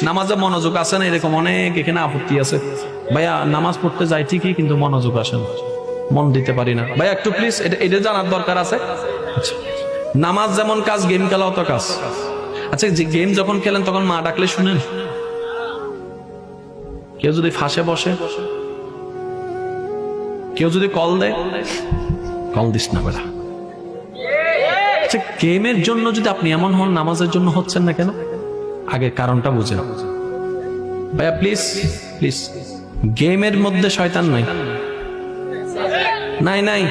নামাজে মনোযোগ আসে না, এরকম অনেক এখানে আপত্তি আছে। ভাইয়া নামাজ পড়তে যাই ঠিকই, কিন্তু মনোযোগ আসে না, মন দিতে পারি না। ভাইয়া একটু প্লিজ এটা জানার দরকার আছে। আচ্ছা, নামাজ যেমন কাজ, গেম খেলাও তো কাজ। আচ্ছা, যে গেম যখন খেলেন তখন মা ডাকলে শুনেন? কেউ যদি ফাঁসে বসে, কেউ যদি কল দেয়, কল দিস না বেটা। আচ্ছা, গেমের জন্য যদি আপনি এমন হন, নামাজের জন্য হচ্ছেন না কেন? আগে কারণটা বুঝেন ভাইয়া, প্লিজ প্লিজ। গেমের মধ্যে শয়তান নাই? নাই নাই?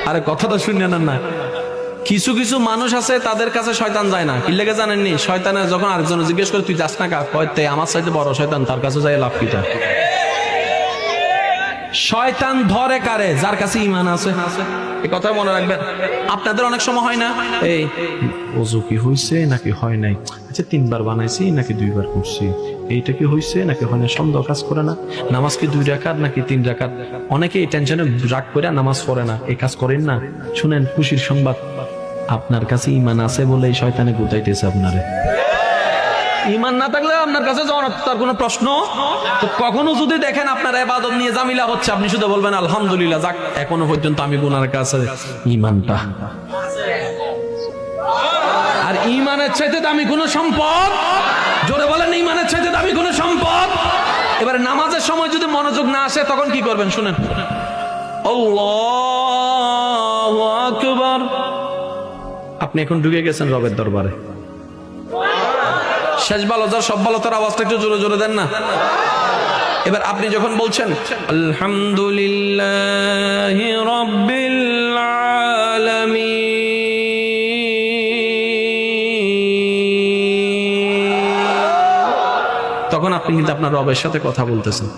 আরে কথাটা শুনেন না। কিছু কিছু মানুষ আছে তাদের কাছে শয়তান যায় না, কি লেগে জানেননি? শয়তানের যখন আরেকজন জিজ্ঞেস করে তুই যাস না কা, কয়তে আমার চাইতে বড় শয়তান, তার কাছে যাই লাভ কিটা? শয়তান ধরে কারে? যার কাছে ঈমান আছে। এই কথা মনে রাখবেন। আপনাদের অনেক সময় হয় না, এই ওযু কি হইছে নাকি হয় নাই, আচ্ছা 3 বার বানাইছি নাকি 2 বার করছি, এইটা কি হইছে নাকি হয় না, সন্দেহ কাজ করে না, নামাজ কি 2 রাকাত নাকি 3 রাকাত। অনেকে এই টেনশনে রাগ করে নামাজ পড়ে না। এই কাজ করেন না। শুনেন খুশির সংবাদ, আপনার কাছে ঈমান আছে বলে এই শয়তানে গুতাইতেছে আপনারে। ঈমান না থাকলে আপনার কাছে যাওয়ার তার কোনো প্রশ্ন। তো কখনো যদি দেখেন আপনার ইবাদত নিয়ে জামিলা হচ্ছে, আপনি শুধু বলবেন আলহামদুলিল্লাহ, যাক এখনো পর্যন্ত আমি গুনার কাছে ঈমানটা। আর ঈমানের চাইতে দামি কোনো সম্পদ, জোরে বলেন ঈমানের চাইতে দামি কোনো সম্পদ। এবারে নামাজের সময় যদি মনোযোগ না আসে তখন কি করবেন শুনেন। আল্লাহু আকবার। আপনি এখন ঢুকে গেছেন রবের দরবারে। শেষ ভালো যার সব ভালো, তার আওয়াজটা একটু জোরে জোরে দেন না। এবার আপনি যখন বলছেন আলহামদুলিল্লাহি রাব্বিল আলামিন, তখন আপনি কিন্তু আপনার রবের সাথে কথা বলতেছেন।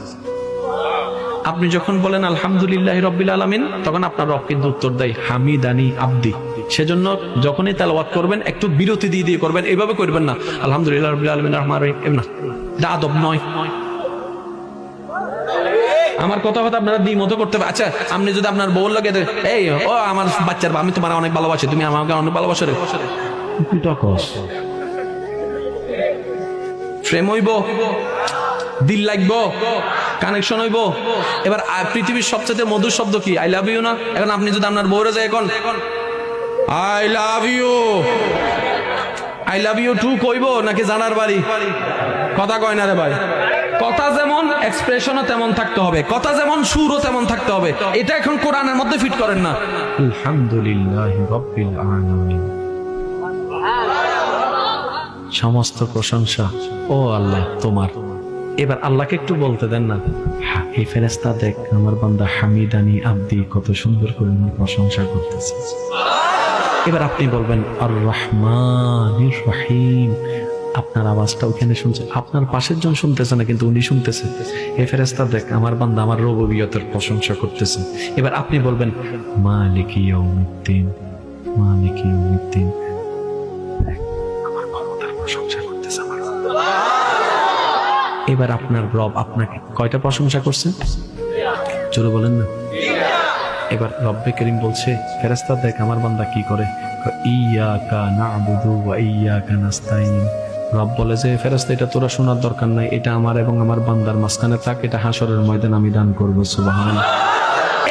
আপনি যখন বলেন আলহামদুলিল্লাহি রাব্বিল আলামিন, তখন আপনার রব কিন্তু উত্তর দেয় হামিদানি আব্দি। সেজন্য যখনই তেলাওয়াত করবেন একটু বিরতি দিয়ে দিয়ে করবেন, এইভাবে করবেন না আলহামদুলিল্লাহ রাব্বিল আলামিন রহমানির রহিম, না, এটা আদব নয়। আমার কথা আপনারা দ্বিমত করতে পারেন। আচ্ছা, আপনি যদি আপনার বউ লাগে এই ও আমার বাচ্চার, আমি তোমার অনেক ভালোবাসি, তুমি আমাকে অনেক ভালোবাসো রে, প্রেম হইব, দিল লাগবো, কানেকশন হইব। এবার পৃথিবীর সবচেয়ে মধুর শব্দ কি? আই লাভ ইউ না? এখন আপনি যদি আপনার বউরে যায় এখন I love you, I love you too কইব নাকি জানার বাড়ি? কথা কয় না রে ভাই। কথা যেমন এক্সপ্রেশনও তেমন থাকতে হবে, কথা যেমন সুরও তেমন থাকতে হবে। এটা এখন কোরআনের মধ্যে ফিট করেন না। আলহামদুলিল্লাহি রাব্বিল আলামিন, সমস্ত প্রশংসা ও আল্লাহ তোমার। এবার আল্লাহকে একটু বলতে দেন না, এই ফেরেশতা দেখ আমার বান্দা হামিদানি আব্দি, কত সুন্দর করে আমার প্রশংসা করতেছে। এবার আপনি বলবেন আর রহমানির রহিম, আপনার আওয়াজটা ওখানে শুনছে, আপনার পাশের জন শুনতেছে না কিন্তু উনি শুনতেছে। এই ফেরেশতা দেখ আমার বান্দা আমার রুবুবিয়তের প্রশংসা করতেছে। এবার আপনি বলবেন মালিকি ইয়াউমিদ্দিন, মালিকি ইয়াউমিদ্দিন, আমার ক্ষমতার প্রশংসা করতেছে আমার। এবার আপনার রব আপনাকে কয়টা প্রশংসা করছে? জোরে বলেন না। এবার রব্বে করিম বলছে ফেরেশতা দেখ আমার বান্দা কি করে, ইয়াকা না'বুদু ওয়া ইয়াকা নাস্তাইন। রব বলে যে ফেরেশতা এটা তোরা শোনার দরকার নাই, এটা আমার এবং আমার বান্দার মাঝখানে থাক, এটা হাসরের ময়দান আমি দান করব। সুবহানাল্লাহ।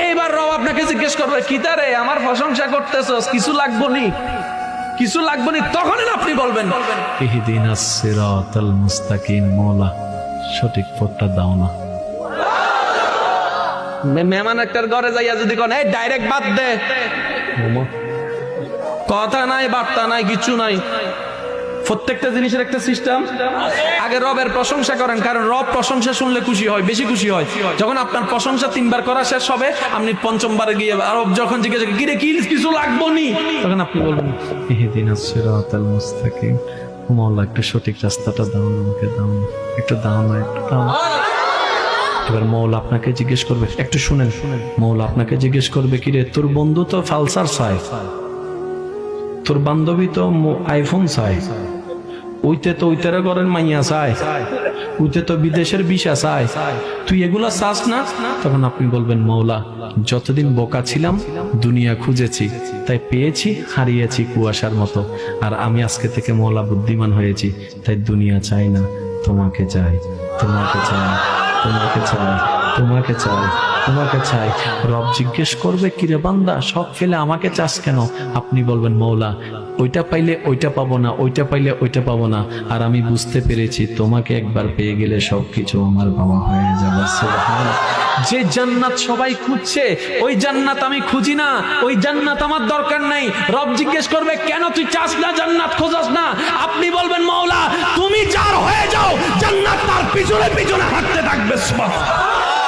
এইবার রব আপনাকে জিজ্ঞেস করবে কি তারে আমার প্রশংসা করতেছস, কিছু লাগবো নি, কিছু লাগবো নি, তখন আপনি বলবেন ইহদিনাস সিরাতাল মুস্তাকিম, মওলা সঠিক পথটা দাও না। মেহমান একটার ঘরে যাইয়া যদি কোন এই ডাইরেক্ট বাদ দে, কথা নাই বার্তা নাই কিছু নাই, প্রত্যেকটা জিনিসের একটা সিস্টেম। আগে রবের প্রশংসা করেন, কারণ রব প্রশংসা শুনলে খুশি হয়, বেশি খুশি হয়। যখন আপনার প্রশংসা 3 বার করা শেষ হবে, আপনি 5ম বারে গিয়ে রব যখন জিজ্ঞেস কি রে কিছু লাগবো নি, তখন আপনি বলবেন ইহদিনাস সিরাতাল মুস্তাকিম, মওলা একটু সঠিক রাস্তাটা দাও না, আমাকে দাও না, একটু দাও না, একটু দাও। এবার মওলা আপনাকে জিজ্ঞেস করবে, একটু শুনেন, মওলা আপনাকে জিজ্ঞেস করবে কি রে তোর বন্ধু তো ফালসার চায়, তোর বান্ধবী তো আইফোন চায়, ওইতে তো ওইটারে করেন মাইয়া চায়, ওইতে তো বিদেশের ভিসা চায়, তুই এগুলা চাস না? তখন আপনি বলবেন মওলা যতদিন বোকা ছিলাম দুনিয়া খুঁজেছি, তাই পেয়েছি, হারিয়েছি কুয়াশার মতো, আর আমি আজকে থেকে মওলা বুদ্ধিমান হয়েছি, তাই দুনিয়া চাই না, তোমাকে চাই, তোমাকে চাই, তোমাকে চাই, তোমাকে চাই, তোমাকে চাই। রব জিজ্ঞেস করবে, কিরে বান্দা সব ফেলে আমাকে চাস কেন? আপনি বলবেন, মৌলা ওইটা পাইলে ওইটা পাবো না, ওইটা পাইলে ওইটা পাবো না, আর আমি বুঝতে পেরেছি তোমাকে একবার পেয়ে গেলে সবকিছু আমার বাবা হয়ে যাবে। সুবহানাল্লাহ। যে জান্নাত সবাই খুঁজছে, ওই জান্নাত আমি খুঁজি না, ওই জান্নাত আমার দরকার নাই। রব জিজ্ঞেস করবে, কেন তুই চাস না, জান্নাত খোঁজাস না? আপনি বলবেন, মৌলা তুমি যার হয়ে যাও, জান্নাত তার পিছনে পিছনে হাঁটতে থাকবে। সুবহানাল্লাহ।